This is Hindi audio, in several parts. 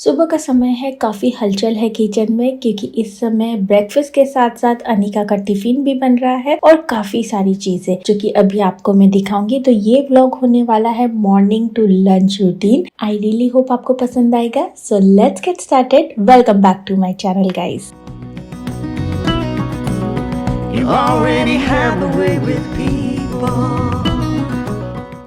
सुबह का समय है, काफ़ी हलचल है किचन में क्योंकि इस समय ब्रेकफास्ट के साथ साथ अनिका का टिफिन भी बन रहा है और काफ़ी सारी चीज़ें जो कि अभी आपको मैं दिखाऊंगी। तो ये व्लॉग होने वाला है morning to lunch routine. I really hope आपको पसंद आएगा। So let's get started. Welcome back to my channel guys. You already have the way with people.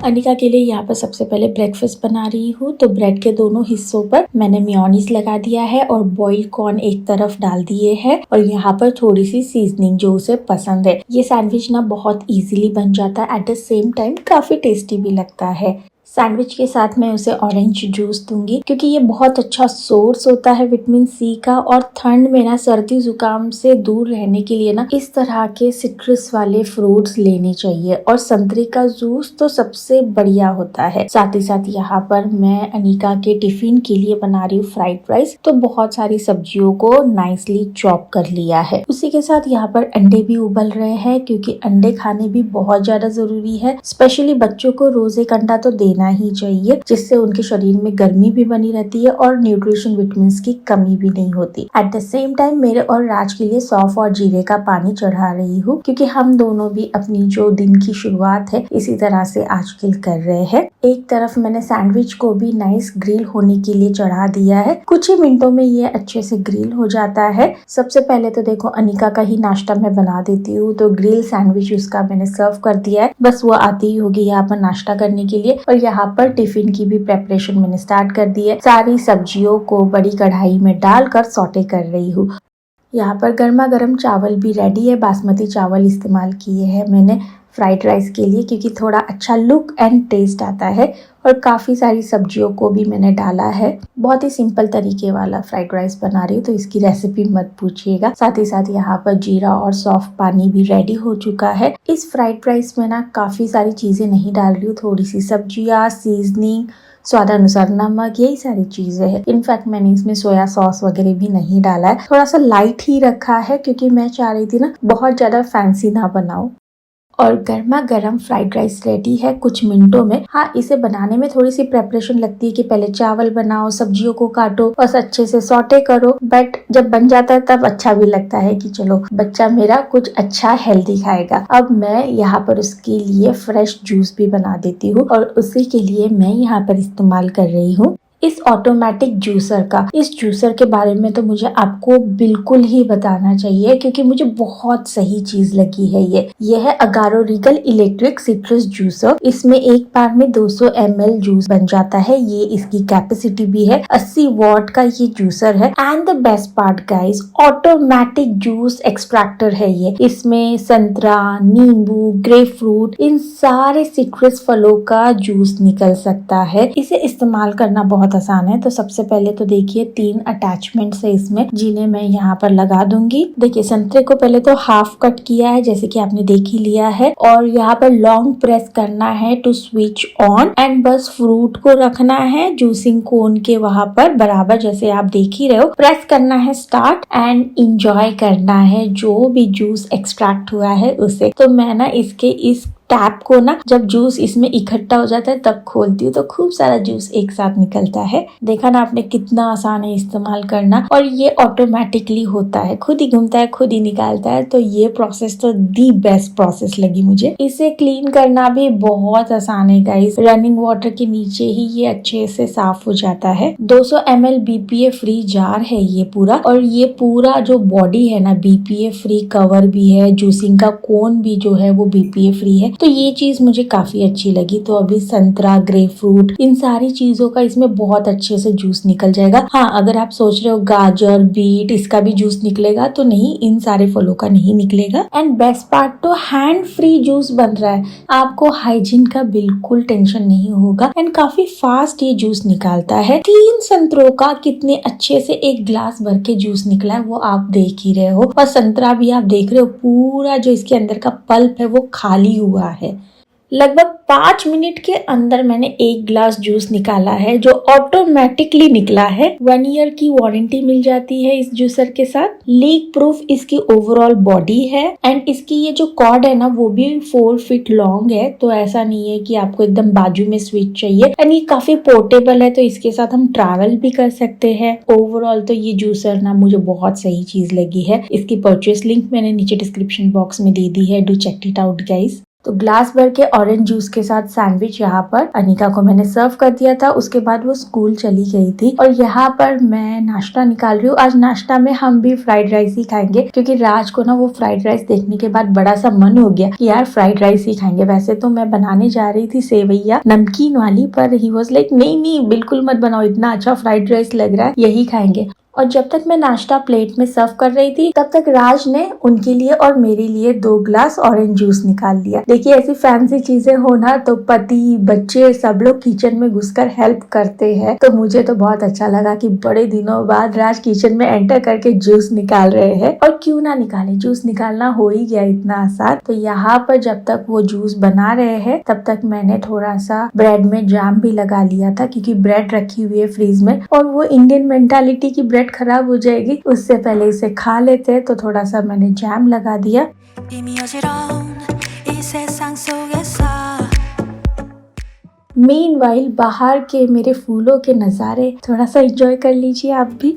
Anika के लिए यहाँ पर सबसे पहले ब्रेकफास्ट बना रही हूँ। तो ब्रेड के दोनों हिस्सों पर मैंने मेयोनीज लगा दिया है और बॉइल्ड कॉर्न एक तरफ डाल दिए हैं और यहाँ पर थोड़ी सी सीजनिंग जो उसे पसंद है। ये सैंडविच ना बहुत इजीली बन जाता है, एट द सेम टाइम काफी टेस्टी भी लगता है। सैंडविच के साथ मैं उसे ऑरेंज जूस दूंगी क्योंकि ये बहुत अच्छा सोर्स होता है विटामिन सी का। और ठंड में ना सर्दी जुकाम से दूर रहने के लिए ना इस तरह के सिट्रस वाले फ्रूट्स लेने चाहिए और संतरे का जूस तो सबसे बढ़िया होता है। साथ ही साथ यहाँ पर मैं अनिका के टिफिन के लिए बना रही हूँ फ्राइड राइस। तो बहुत सारी सब्जियों को नाइसली चॉप कर लिया है। उसी के साथ यहाँ पर अंडे भी उबल रहे हैं क्योंकि अंडे खाने भी बहुत ज्यादा जरूरी है। स्पेशली बच्चों को रोज एक अंडा तो देना ही चाहिए, जिससे उनके शरीर में गर्मी भी बनी रहती है और न्यूट्रिशन विटामिन की कमी भी नहीं होती। एट द सेम टाइम मेरे और राज के लिए सौंफ और जीरे का पानी चढ़ा रही हूँ क्योंकि हम दोनों भी अपनी जो दिन की शुरुआत है इसी तरह से आजकल कर रहे हैं। एक तरफ मैंने सैंडविच को भी नाइस ग्रिल होने के लिए चढ़ा दिया है। कुछ ही मिनटों में ये अच्छे से ग्रिल हो जाता है। सबसे पहले तो देखो अनिका का ही नाश्ता मैं बना देती हूँ। तो ग्रिल सैंडविच उसका मैंने सर्व कर दिया है, बस वो आती ही होगी यहाँ पर नाश्ता करने के लिए। और यहाँ पर टिफिन की भी प्रेपरेशन मैंने स्टार्ट कर दी है। सारी सब्जियों को बड़ी कढ़ाई में डालकर सौटे कर रही हूँ। यहाँ पर गर्मा गर्म चावल भी रेडी है। बासमती चावल इस्तेमाल किए हैं मैंने फ्राइड राइस के लिए क्योंकि थोड़ा अच्छा लुक एंड टेस्ट आता है। और काफ़ी सारी सब्जियों को भी मैंने डाला है। बहुत ही सिंपल तरीके वाला फ्राइड राइस बना रही हूँ तो इसकी रेसिपी मत पूछिएगा। साथ ही साथ यहाँ पर जीरा और सॉफ्ट पानी भी रेडी हो चुका है। इस फ्राइड राइस में ना काफ़ी सारी चीज़ें नहीं डाल रही हूँ, थोड़ी सी सब्जियाँ, सीजनिंग, स्वादानुसार नमक, यही सारी चीजें हैं। इनफैक्ट मैंने इसमें सोया सॉस वगैरह भी नहीं डाला है, थोड़ा सा लाइट ही रखा है क्योंकि मैं चाह रही थी ना बहुत ज्यादा फैंसी ना बनाऊं। और गर्मा गर्म फ्राइड राइस रेडी है कुछ मिनटों में। हाँ, इसे बनाने में थोड़ी सी प्रेपरेशन लगती है कि पहले चावल बनाओ, सब्जियों को काटो, बस अच्छे से सौटे करो। बट जब बन जाता है तब अच्छा भी लगता है कि चलो बच्चा मेरा कुछ अच्छा हेल्दी खाएगा। अब मैं यहाँ पर उसके लिए फ्रेश जूस भी बना देती हूँ और उसी के लिए मैं यहाँ पर इस्तेमाल कर रही हूँ इस ऑटोमेटिक जूसर का। इस जूसर के बारे में तो मुझे आपको बिल्कुल ही बताना चाहिए क्योंकि मुझे बहुत सही चीज लगी है। ये है Agaro Regal electric citrus juicer. इसमें एक बार में 200 ml जूस बन जाता है। ये इसकी कैपेसिटी भी है, 80 वॉट का ये जूसर है। And the best part guys, automatic juice extractor है ये। इसमें संतरा, नींबू, ग्रेप फ्रूट, इन सारे सिट्रस फलों का जूस निकल सकता है। इसे इस्तेमाल करना बहुत आसान है। तो सबसे पहले तो देखिए 3 अटैचमेंट्स है इसमें जिन्हें मैं यहाँ पर लगा दूंगी। देखिए संतरे को पहले तो हाफ कट किया है जैसे कि आपने देख ही लिया है और यहाँ पर लॉन्ग प्रेस करना है टू स्विच ऑन एंड बस फ्रूट को रखना है जूसिंग कोन के वहां पर बराबर, जैसे आप देख ही रहे हो। प्रेस करना है स्टार्ट एंड इंजॉय करना है जो भी जूस एक्सट्रैक्ट हुआ है उसे। तो मैं ना इसके इस टैप को ना जब जूस इसमें इकट्ठा हो जाता है तब खोलती हूँ तो खूब सारा जूस एक साथ निकलता है। देखा ना आपने कितना आसान है इस्तेमाल करना। और ये ऑटोमेटिकली होता है, खुद ही घूमता है, खुद ही निकालता है। तो ये प्रोसेस तो दी बेस्ट प्रोसेस लगी मुझे। इसे क्लीन करना भी बहुत आसान है गाइस। रनिंग वाटर के नीचे ही ये अच्छे से साफ हो जाता है। 200 ml BPA फ्री जार है ये पूरा। और ये पूरा जो बॉडी है ना BPA फ्री, कवर भी है, जूसिंग का कोन भी जो है वो BPA फ्री है। तो ये चीज मुझे काफी अच्छी लगी। तो अभी संतरा, ग्रेप फ्रूट, इन सारी चीजों का इसमें बहुत अच्छे से जूस निकल जाएगा। हाँ, अगर आप सोच रहे हो गाजर, बीट, इसका भी जूस निकलेगा तो नहीं, इन सारे फलों का नहीं निकलेगा। एंड बेस्ट पार्ट तो हैंड फ्री जूस बन रहा है, आपको हाइजीन का बिल्कुल टेंशन नहीं होगा एंड काफी फास्ट ये जूस निकालता है। 3 संतरों का कितने अच्छे से एक ग्लास भर के जूस निकला है वो आप देख ही रहे हो। और संतरा भी आप देख रहे हो पूरा जो इसके अंदर का पल्प है वो खाली हुआ है। लगभग 5 मिनट के अंदर मैंने 1 ग्लास जूस निकाला है जो ऑटोमेटिकली निकला है। 1 ईयर की वारंटी मिल जाती है इस जूसर के साथ। लीक प्रूफ इसकी ओवरऑल बॉडी है एंड इसकी ये जो कॉर्ड है ना वो भी 4 फीट लॉन्ग है, तो ऐसा नहीं है कि आपको एकदम बाजू में स्विच चाहिए। एंड ये काफी पोर्टेबल है तो इसके साथ हम ट्रैवल भी कर सकते हैं। ओवरऑल तो ये जूसर ना मुझे बहुत सही चीज लगी है। इसकी परचेस लिंक मैंने नीचे डिस्क्रिप्शन बॉक्स में दे दी है, do check it out guys. तो ग्लास भर के ऑरेंज जूस के साथ सैंडविच यहाँ पर अनिका को मैंने सर्व कर दिया था। उसके बाद वो स्कूल चली गई थी और यहाँ पर मैं नाश्ता निकाल रही हूँ। आज नाश्ता में हम भी फ्राइड राइस ही खाएंगे क्योंकि राज को ना वो फ्राइड राइस देखने के बाद बड़ा सा मन हो गया कि यार फ्राइड राइस ही खाएंगे। वैसे तो मैं बनाने जा रही थी सेवैया नमकीन वाली, पर ही वॉज लाइक नहीं नहीं बिल्कुल मत बनाओ, इतना अच्छा फ्राइड राइस लग रहा है, यही खाएंगे। और जब तक मैं नाश्ता प्लेट में सर्व कर रही थी तब तक राज ने उनके लिए और मेरे लिए 2 ग्लास ऑरेंज जूस निकाल लिया। देखिए ऐसी फैंसी चीजें हो ना तो पति बच्चे सब लोग किचन में घुसकर हेल्प करते हैं, तो मुझे तो बहुत अच्छा लगा कि बड़े दिनों बाद राज किचन में एंटर करके जूस निकाल रहे हैं। और क्यों ना निकाले, जूस निकालना हो ही गया इतना आसान। तो यहाँ पर जब तक वो जूस बना रहे हैं तब तक मैंने थोड़ा सा ब्रेड में जैम भी लगा लिया था क्योंकि ब्रेड रखी हुई है फ्रीज में और वो इंडियन मेंटालिटी की ब्रेड खराब हो जाएगी, उससे पहले इसे खा लेते, तो थोड़ा सा मैंने जैम लगा दिया। मीनवाइल बाहर के मेरे फूलों के नज़ारे थोड़ा सा एंजॉय कर लीजिए आप भी।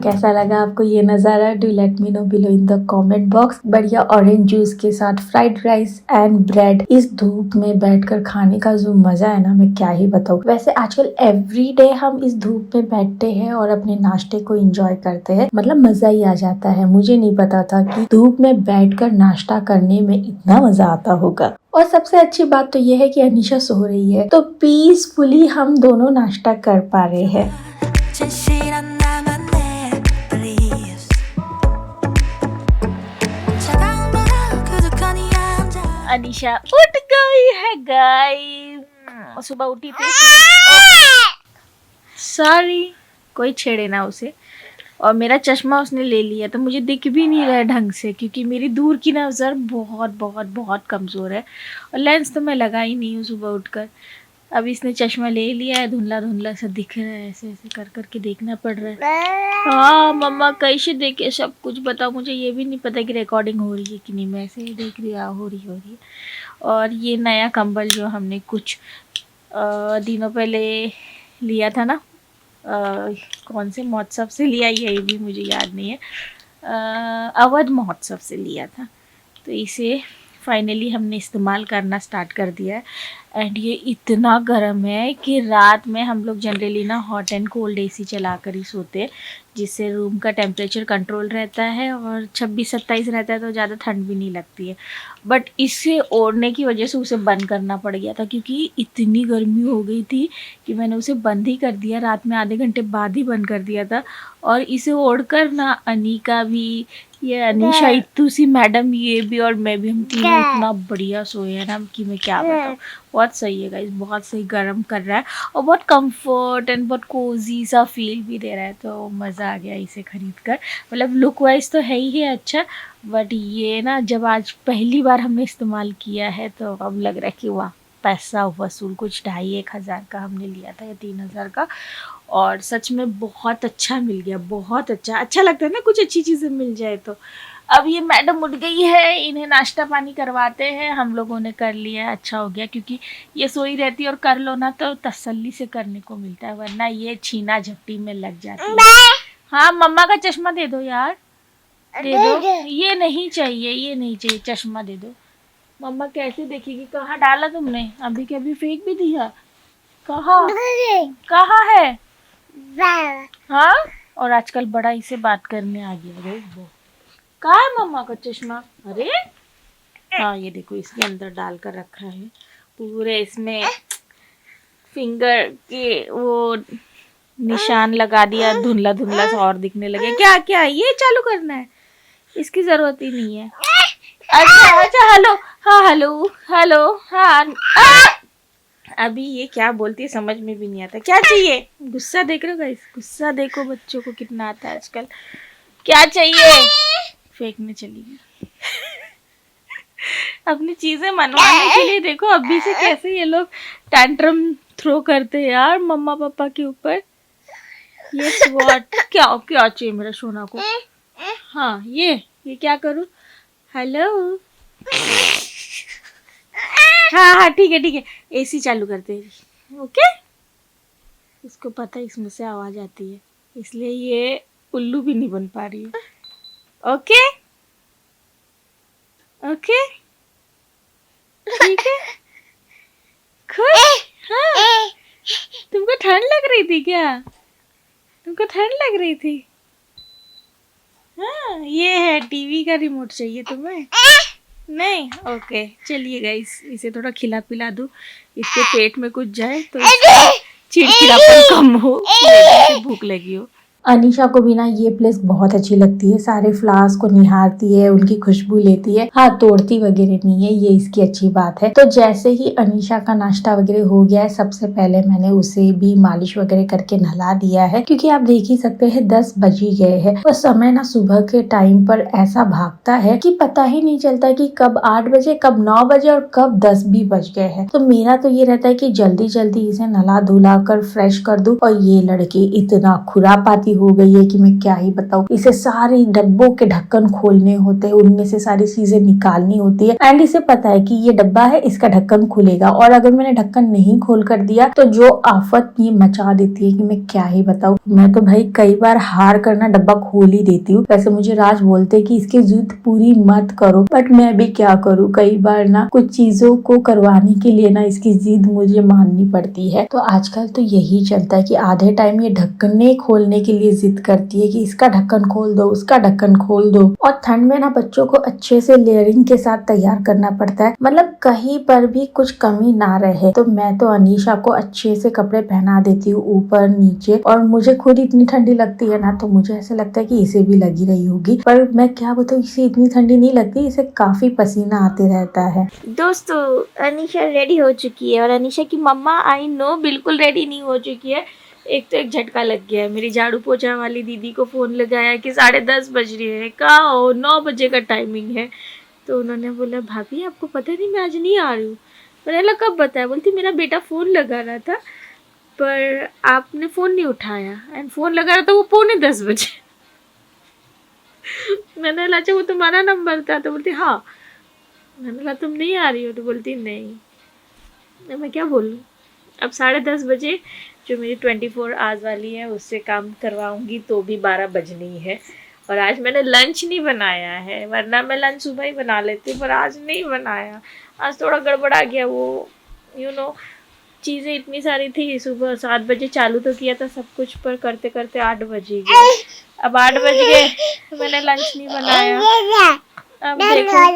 कैसा लगा आपको ये नज़ारा? Do let me know below in the comment box. बढ़िया ऑरेंज जूस के साथ फ्राइड राइस एंड ब्रेड इस धूप में बैठकर खाने का जो मजा है ना मैं क्या ही बताऊँ। वैसे आजकल एवरीडे हम इस धूप में बैठते हैं और अपने नाश्ते को एंजॉय करते हैं, मतलब मजा ही आ जाता है। मुझे नहीं पता था कि धूप में बैठकर नाश्ता करने में इतना मजा आता होगा। और सबसे अच्छी बात तो ये है कि अनीशा सो रही है तो पीसफुली हम दोनों नाश्ता कर पा रहे हैं। अनीशा उठ गई है गाइस। सुबह उठी थी, सॉरी कोई छेड़े ना उसे। और मेरा चश्मा उसने ले लिया तो मुझे दिख भी नहीं रहा है ढंग से क्योंकि मेरी दूर की नज़र बहुत बहुत बहुत कमज़ोर है और लेंस तो मैं लगा ही नहीं हूँ सुबह उठकर। अब इसने चश्मा ले लिया है, धुंधला धुंधला सा दिख रहा है, ऐसे ऐसे कर करके देखना पड़ रहा है। हाँ मम्मा कैसे देखे सब कुछ बताओ, मुझे ये भी नहीं पता कि रिकॉर्डिंग हो रही है कि नहीं, मैं ऐसे ही देख रही हो रही है। और ये नया कंबल जो हमने कुछ दिनों पहले लिया था ना, कौन से महोत्सव से लिया ये भी मुझे याद नहीं है, अवध महोत्सव से लिया था। तो इसे फाइनली हमने इस्तेमाल करना स्टार्ट कर दिया है एंड ये इतना गर्म है कि रात में हम लोग जनरली ना हॉट एंड कोल्ड एसी चला कर ही सोते हैं जिससे रूम का टेम्परेचर कंट्रोल रहता है और 26-27 रहता है तो ज़्यादा ठंड भी नहीं लगती है। बट इसे ओढ़ने की वजह से उसे बंद करना पड़ गया था क्योंकि इतनी गर्मी हो गई थी कि मैंने उसे बंद ही कर दिया, रात में आधे घंटे बाद ही बंद कर दिया था। और इसे ओढ़कर ना अनिका भी, ये अनीशा इत्तू सी मैडम, ये भी और मैं भी, हम तीनों इतना बढ़िया सोए हैं ना कि मैं क्या बताऊँ। बहुत सही है गाइस, बहुत सही गर्म कर रहा है और बहुत कंफर्ट एंड बहुत कोजी सा फील भी दे रहा है। तो मज़ा आ गया इसे खरीद कर। मतलब लुक वाइज तो है ही है अच्छा, बट ये ना जब आज पहली बार हमने इस्तेमाल किया है तो अब लग रहा है कि वाह पैसा वसूल। कुछ 2,500-1 हज़ार का हमने लिया था या 3,000 का और सच में बहुत अच्छा मिल गया, बहुत अच्छा लगता है ना कुछ अच्छी चीज़ें मिल जाए तो। अब ये मैडम उठ गई है, इन्हें नाश्ता पानी करवाते हैं, हम लोगों ने कर लिया है, अच्छा हो गया क्योंकि ये सोई रहती है और कर लो ना तो तसल्ली से करने को मिलता है, वरना ये छीना झपटी में लग जाती है। हाँ मम्मा का चश्मा दे दो यार, दे दो, ये नहीं चाहिए, ये नहीं चाहिए, चश्मा दे दो। मम्मा कैसे देखेगी? कहाँ डाला तुमने? अभी के अभी फेंक भी दिया। कहाँ है? हाँ, और आजकल बड़ा इसे बात करने आ गया है वो। कहाँ है मम्मा का चश्मा? अरे हाँ ये देखो इसके अंदर डाल कर रखा है, पूरे इसमें फिंगर के वो निशान लगा दिया, धुंधला धुंधला सा और दिखने लगे। क्या क्या ये चालू करना है, इसकी जरूरत ही नहीं है। अच्छा अच्छा, हेलो हाँ, हेलो हेलो हाँ। अभी ये क्या बोलती है समझ में भी नहीं आता। क्या चाहिए? गुस्सा देख रहे हो गाइस, गुस्सा देखो बच्चों को कितना आता है आजकल। क्या चाहिए? फेंकने चली गई। अपनी चीजें मनवाने के लिए देखो अभी से कैसे ये लोग टैंट्रम थ्रो करते हैं यार मम्मा पापा के ऊपर। यस व्हाट, क्या क्या चाहिए मेरा सोना को? हाँ ये क्या करूँ? हेलो हाँ हाँ ठीक है, एसी चालू करते हैं। ओके, इसको पता है इसमें से आवाज आती है, इसलिए ये उल्लू भी नहीं बन पा रही है। ओके ओके ठीक है, खुश? हाँ, तुमको ठंड लग रही थी क्या? तुमको ठंड लग रही थी? हाँ, ये है टीवी का रिमोट चाहिए तुम्हें? नहीं, ओके चलिए गाइस, इसे थोड़ा खिला पिला दूं, इसके पेट में कुछ जाए तो इसका चिड़चिड़ापन कम हो, इसे भूख लगी हो। अनीशा को भी ना ये प्लेस बहुत अच्छी लगती है, सारे फ्लावर्स को निहारती है, उनकी खुशबू लेती है। हाँ, तोड़ती वगैरह नहीं है, ये इसकी अच्छी बात है। तो जैसे ही अनीशा का नाश्ता वगैरह हो गया है, सबसे पहले मैंने उसे भी मालिश वगैरह करके नहला दिया है, क्योंकि आप देख ही सकते हैं 10 बज ही गए हैं और समय ना सुबह के टाइम पर ऐसा भागता है कि पता ही नहीं चलता कि कब 8 बजे, कब 9 बजे और कब 10 भी बज गए हैं। तो मेरा तो ये रहता है कि जल्दी जल्दी इसे नहला धुला कर फ्रेश कर दूं, और ये लड़की इतना खुरापाती हो गई है कि मैं क्या ही बताऊं। इसे सारे डब्बों के ढक्कन खोलने होते हैं, उनमें से सारी चीजें निकालनी होती है, एंड इसे पता है कि ये डब्बा है, इसका ढक्कन खुलेगा, और अगर मैंने ढक्कन नहीं खोल कर दिया तो जो आफत ये मचा देती है कि मैं क्या ही बताऊं। मैं तो भाई कई बार हार करना डब्बा खोल ही देती हूँ। वैसे मुझे राज बोलते कि इसकी जिद पूरी मत करो, बट मैं भी क्या करूँ, कई बार ना कुछ चीजों को करवाने के लिए ना इसकी जिद मुझे माननी पड़ती है। तो आजकल तो यही चलता है कि आधे टाइम ये ढक्कन खोलने के लिए जिद करती है कि इसका ढक्कन खोल दो, उसका ढक्कन खोल दो। और ठंड में ना बच्चों को अच्छे से लेयरिंग के साथ तैयार करना पड़ता है, मतलब कहीं पर भी कुछ कमी ना रहे। तो मैं तो अनीशा को अच्छे से कपड़े पहना देती हूँ ऊपर नीचे, और मुझे खुद इतनी ठंडी लगती है ना, तो मुझे ऐसा लगता है कि इसे भी लगी रही होगी, पर मैं क्या बताऊँ, इसे इतनी ठंडी नहीं लगती, इसे काफी पसीना आते रहता है। दोस्तों, अनीशा रेडी हो चुकी है, और अनीशा की मम्मा आई नो बिल्कुल रेडी नहीं हो चुकी है। एक तो एक झटका लग गया है, मेरी झाड़ू पोछा वाली दीदी को फ़ोन लगाया कि 10:30 बज रही है, कहाँ हो, 9 बजे का टाइमिंग है। तो उन्होंने बोला भाभी आपको पता नहीं मैं आज नहीं आ रही हूँ। मैंने बोला कब बताया? बोलती मेरा बेटा फ़ोन लगा रहा था पर आपने फ़ोन नहीं उठाया, एंड फ़ोन लगा रहा था वो 9:45 बजे। मैंने बोला अच्छा वो तुम्हारा नंबर था? तो बोलती हाँ। मैंने बोला तुम नहीं आ रही हो? तो बोलती नहीं। मैं क्या बोलूँ, अब 10:30 बजे जो मेरी 24 आवर्स वाली है उससे काम करवाऊंगी तो भी 12 बजनी है। और आज मैंने लंच नहीं बनाया है, वरना मैं लंच सुबह ही बना लेती, पर आज नहीं बनाया। आज थोड़ा गड़बड़ा गया, वो चीज़ें इतनी सारी थी। सुबह 7 बजे चालू तो किया था सब कुछ, पर करते करते 8 बज ही गए। अब 8 बज गए तो मैंने लंच नहीं बनाया। अब देखो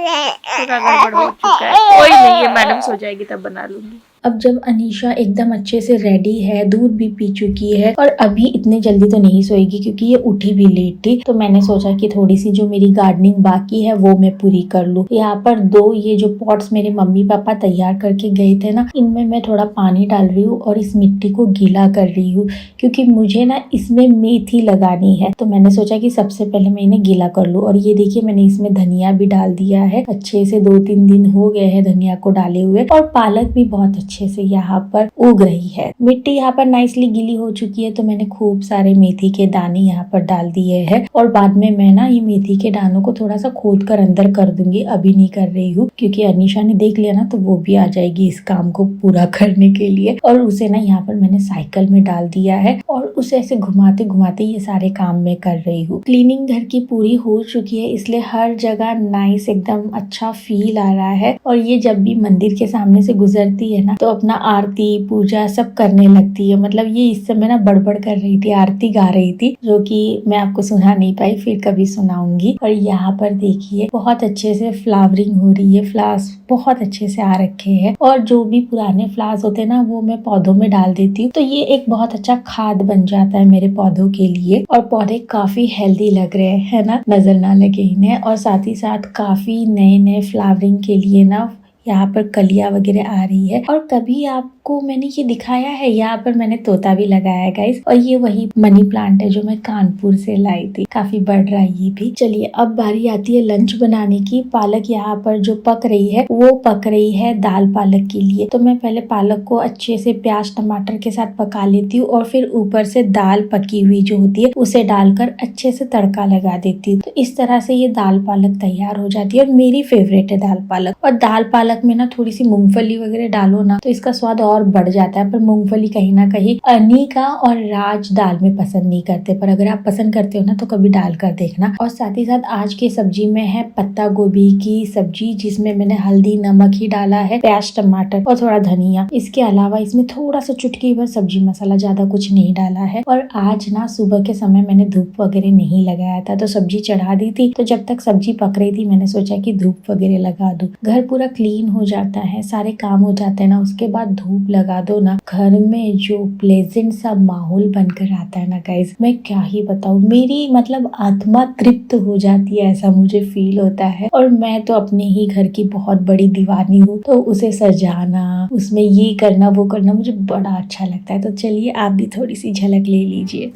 पूरा गड़बड़ हो चुका है। कोई नहीं, ये मैडम सो जाएगी तब बना लूंगी। अब जब अनीशा एकदम अच्छे से रेडी है, दूध भी पी चुकी है, और अभी इतने जल्दी तो नहीं सोएगी क्योंकि ये उठी भी लेट थी, तो मैंने सोचा कि थोड़ी सी जो मेरी गार्डनिंग बाकी है वो मैं पूरी कर लूँ। यहाँ पर 2 ये जो पॉट्स मेरे मम्मी पापा तैयार करके गए थे ना, इनमें मैं थोड़ा पानी डाल रही हूँ और इस मिट्टी को गीला कर रही हूँ, क्योंकि मुझे ना इसमें मेथी लगानी है। तो मैंने सोचा कि सबसे पहले मैं इन्हें गीला कर लूँ। और ये देखिए मैंने इसमें धनिया भी डाल दिया है, अच्छे से 2-3 दिन हो गए हैं धनिया को डाले हुए, और पालक भी बहुत अच्छे से यहाँ पर उग रही है। मिट्टी यहाँ पर नाइसली गीली हो चुकी है, तो मैंने खूब सारे मेथी के दाने यहाँ पर डाल दिए हैं, और बाद में मैं ना ये मेथी के दानों को थोड़ा सा खोद कर अंदर कर दूंगी। अभी नहीं कर रही हूँ क्योंकि अनीशा ने देख लिया ना तो वो भी आ जाएगी इस काम को पूरा करने के लिए। और उसे ना यहाँ पर मैंने साइकिल में डाल दिया है, और उसे ऐसे घुमाते घुमाते ये सारे काम मैं कर रही हूँ। क्लीनिंग घर की पूरी हो चुकी है, इसलिए हर जगह नाइस, एकदम अच्छा फील आ रहा है। और ये जब भी मंदिर के सामने से गुजरती है ना तो अपना आरती पूजा सब करने लगती है। मतलब ये इस समय ना बड़बड़ कर रही थी, आरती गा रही थी, जो कि मैं आपको सुना नहीं पाई, फिर कभी सुनाऊंगी। और यहाँ पर देखिए बहुत अच्छे से फ्लावरिंग हो रही है, फ्लावर्स बहुत अच्छे से आ रखे हैं। और जो भी पुराने फ्लावर्स होते हैं ना वो मैं पौधों में डाल देती हूँ, तो ये एक बहुत अच्छा खाद बन जाता है मेरे पौधों के लिए। और पौधे काफी हेल्दी लग रहे हैं, है ना, नजर ना लगे इन्हें। और साथ ही साथ काफी नए नए फ्लावरिंग के लिए ना यहाँ पर कलियां वगैरह आ रही है। और कभी आपको मैंने ये दिखाया है, यहाँ पर मैंने तोता भी लगाया है गाइस। और ये वही मनी प्लांट है जो मैं कानपुर से लाई थी, काफी बढ़ रहा है ये भी। चलिए अब बारी आती है लंच बनाने की। पालक यहाँ पर जो पक रही है वो पक रही है दाल पालक के लिए। तो मैं पहले पालक को अच्छे से प्याज टमाटर के साथ पका लेती हूँ और फिर ऊपर से दाल पकी हुई जो होती है उसे डालकर अच्छे से तड़का लगा देती हूँ। तो इस तरह से ये दाल पालक तैयार हो जाती है और मेरी फेवरेट है दाल पालक। और दाल पालक में ना थोड़ी सी मूंगफली वगैरह डालो ना तो इसका स्वाद और बढ़ जाता है। पर मूंगफली कहीं ना कहीं अनिका और राज दाल में पसंद नहीं करते, पर अगर आप पसंद करते हो ना तो कभी डाल कर देखना। और साथ ही साथ आज की सब्जी में है पत्ता गोभी की सब्जी, जिसमें मैंने हल्दी नमक ही डाला है, प्याज टमाटर और थोड़ा धनिया। इसके अलावा इसमें थोड़ा सा चुटकी भर सब्जी मसाला, ज्यादा कुछ नहीं डाला है। और आज ना सुबह के समय मैंने धूप वगैरह नहीं लगाया था तो सब्जी चढ़ा दी थी। तो जब तक सब्जी पक रही थी मैंने सोचा कि धूप वगैरह लगा दूं। घर पूरा क्लीन हो जाता है, सारे काम हो जाते हैं ना, उसके बाद धूप लगा दो ना, घर में जो प्लेजेंट सा माहौल बनकर आता है ना गाइस, मैं क्या ही बताऊं। मेरी मतलब आत्मा तृप्त हो जाती है, ऐसा मुझे फील होता है। और मैं तो अपने ही घर की बहुत बड़ी दीवानी हूँ, तो उसे सजाना, उसमें ये करना वो करना मुझे बड़ा अच्छा लगता है। तो चलिए आप भी थोड़ी सी झलक ले लीजिए।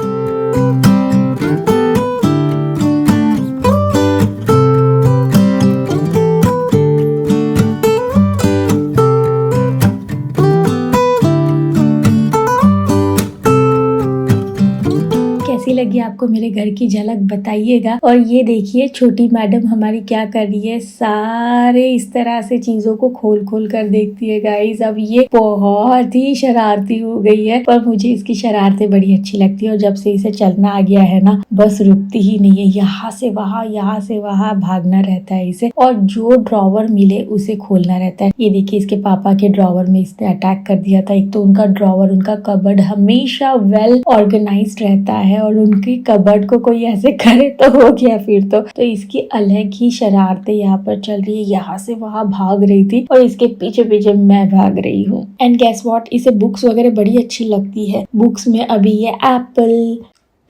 कैसी लगी आपको मेरे घर की झलक बताइएगा। और ये देखिए छोटी मैडम हमारी क्या कर रही है, सारे इस तरह से चीजों को खोल खोल कर देखती है गाइस। अब ये बहुत ही शरारती हो गई है, पर मुझे इसकी शरारतें बड़ी अच्छी लगती है। और जब से इसे चलना आ गया है ना बस रुकती ही नहीं है, यहाँ से वहाँ भागना रहता है इसे। और जो ड्रॉवर मिले उसे खोलना रहता है। ये देखिए इसके पापा के ड्रॉवर में इसने अटैक कर दिया था। एक तो उनका ड्रॉवर, उनका कबर्ड हमेशा वेल ऑर्गेनाइज्ड रहता है और उनकी कबर्ड को कोई ऐसे करे तो हो गया फिर तो इसकी अलग ही शरारतें यहाँ पर चल रही है। यहाँ से वहाँ भाग रही थी और इसके पीछे पीछे मैं भाग रही हूँ। एंड गेस व्हाट, इसे बुक्स वगैरह बड़ी अच्छी लगती है। बुक्स में अभी ये एप्पल,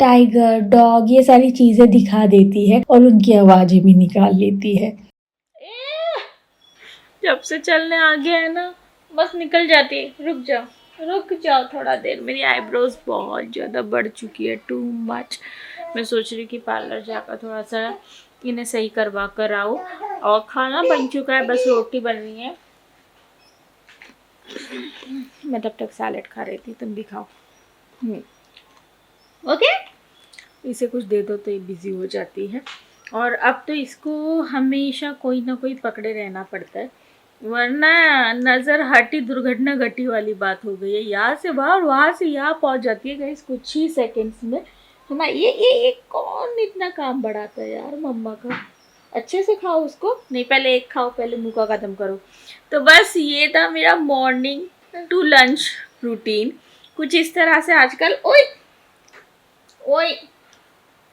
टाइगर, डॉग, ये सारी चीजें दिखा देती है और उनकी आवाजें भी निकाल लेती है। जब से चलने आ गया है ना बस निकल जाती है। रुक जाओ थोड़ा देर। मेरी आईब्रोज बहुत ज़्यादा बढ़ चुकी है, टू मच। मैं सोच रही कि पार्लर जाकर थोड़ा सा इन्हें सही करवा कर आओ। और खाना बन चुका है, बस रोटी बन रही है। मैं तब तक सैलेड खा रही थी, तुम भी खाओ। ओके, इसे कुछ दे दो तो ये बिजी हो जाती है। और अब तो इसको हमेशा कोई ना कोई पकड़े रहना पड़ता है, वरना नज़र हटी दुर्घटना घटी वाली बात हो गई है। यहाँ से वहाँ से यहाँ पहुँच जाती है गाइस कुछ ही सेकंड्स में, है ना। ये कौन इतना काम बढ़ाता है यार मम्मा का। अच्छे से खाओ उसको, नहीं पहले एक खाओ, पहले मुँह का खत्म करो। तो बस ये था मेरा मॉर्निंग टू लंच रूटीन, कुछ इस तरह से आजकल ओए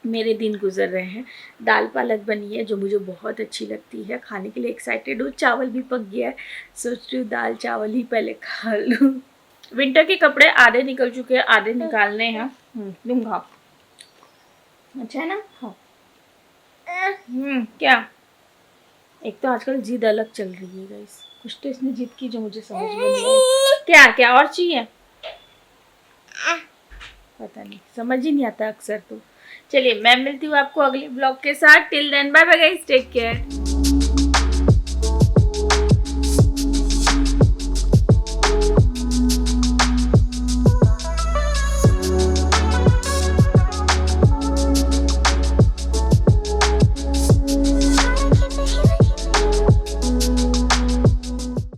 मेरे दिन गुजर रहे हैं। दाल पालक बनी है जो मुझे बहुत अच्छी लगती है, खाने के लिए एक्साइटेड हूँ। चावल भी पक गया है, सोच रही हूँ दाल चावल ही पहले खा लूँ। विंटर के कपड़े आधे निकल चुके हैं, आधे निकालने हैं। तुम खाओ, अच्छा है ना, खाओ। क्या, एक तो आजकल जिद अलग चल रही है गाइस, कुछ तो इसने जिद की जो मुझे समझ में नहीं आई। क्या और चाहिए पता नहीं, समझ ही नहीं आता अक्सर तो। चलिए मैं मिलती हूँ आपको अगले ब्लॉग के साथ। Till then bye bye guys, take care.